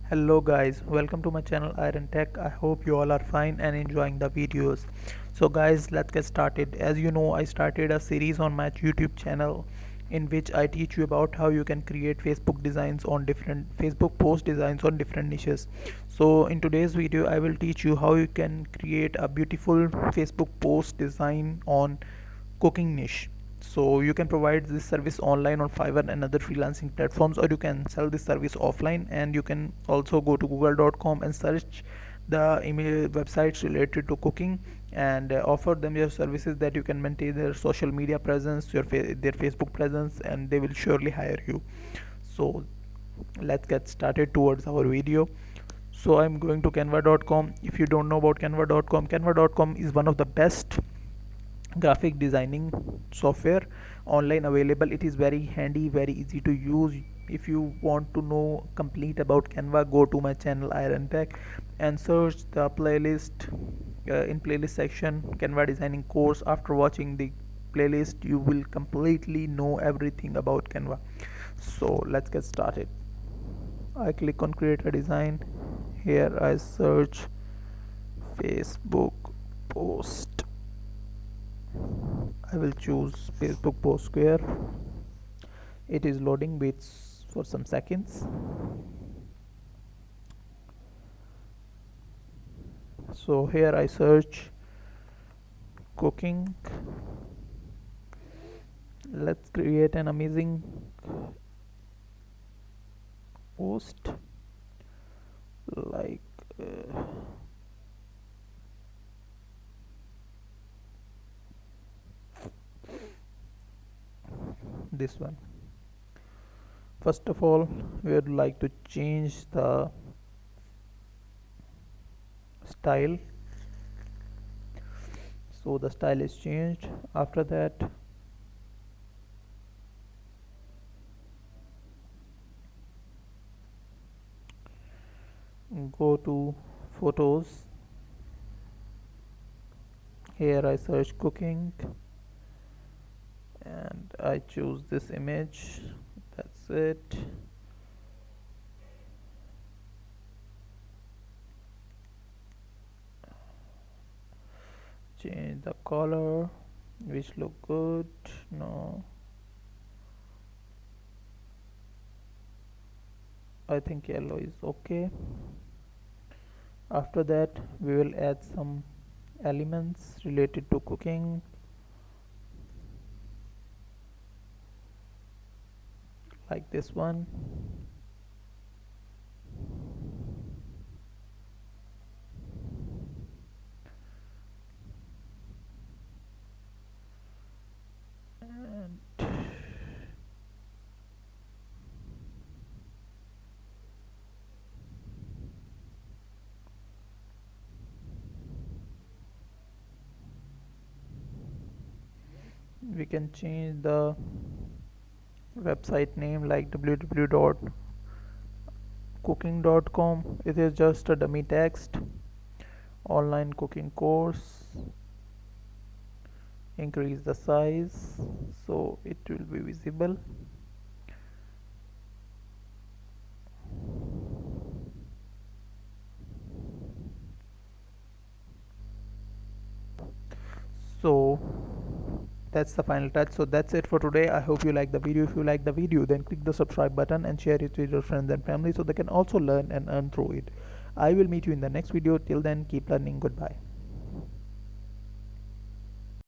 Hello guys, welcome to my channel Iron Tech. I hope you all are fine and enjoying the videos. So guys, let's get started. As you know, I started a series on my YouTube channel in which I teach you about how you can create Facebook post designs on different niches. So in today's video, I will teach you how you can create a beautiful Facebook post design on cooking niche. So you can provide this service online on Fiverr and other freelancing platforms, or you can sell this service offline, and you can also go to google.com and search the email websites related to cooking and offer them your services that you can maintain their social media presence, their Facebook presence, and they will surely hire you. So let's get started towards our video. So I'm going to canva.com. If you don't know about canva.com is one of the best graphic designing software online available. It is very handy, very easy to use. If you want to know complete about Canva, go to my channel Iron Tech and search the playlist. In playlist section, Canva designing course. After watching the playlist, you will completely know everything about Canva. So let's get started. I click on create a design. Here I search Facebook post. I will choose Facebook post square. It is loading, waits for some seconds. So here I search cooking. Let's create an amazing post like this one. First of all, we would like to change the style. So the style is changed. After that, go to photos. Here I search cooking and I choose this image. That's it. Change the color, which look good. No, I think yellow is okay. After that, we will add some elements related to cooking, like this one. And we can change the website name like www.cooking.com. It is just a dummy text. Online cooking course. Increase the size so it will be visible. So that's the final touch. So that's it for today. I hope you like the video. If you like the video, then click the subscribe button and share it with your friends and family so they can also learn and earn through it. I will meet you in the next video. Till then, keep learning. Goodbye.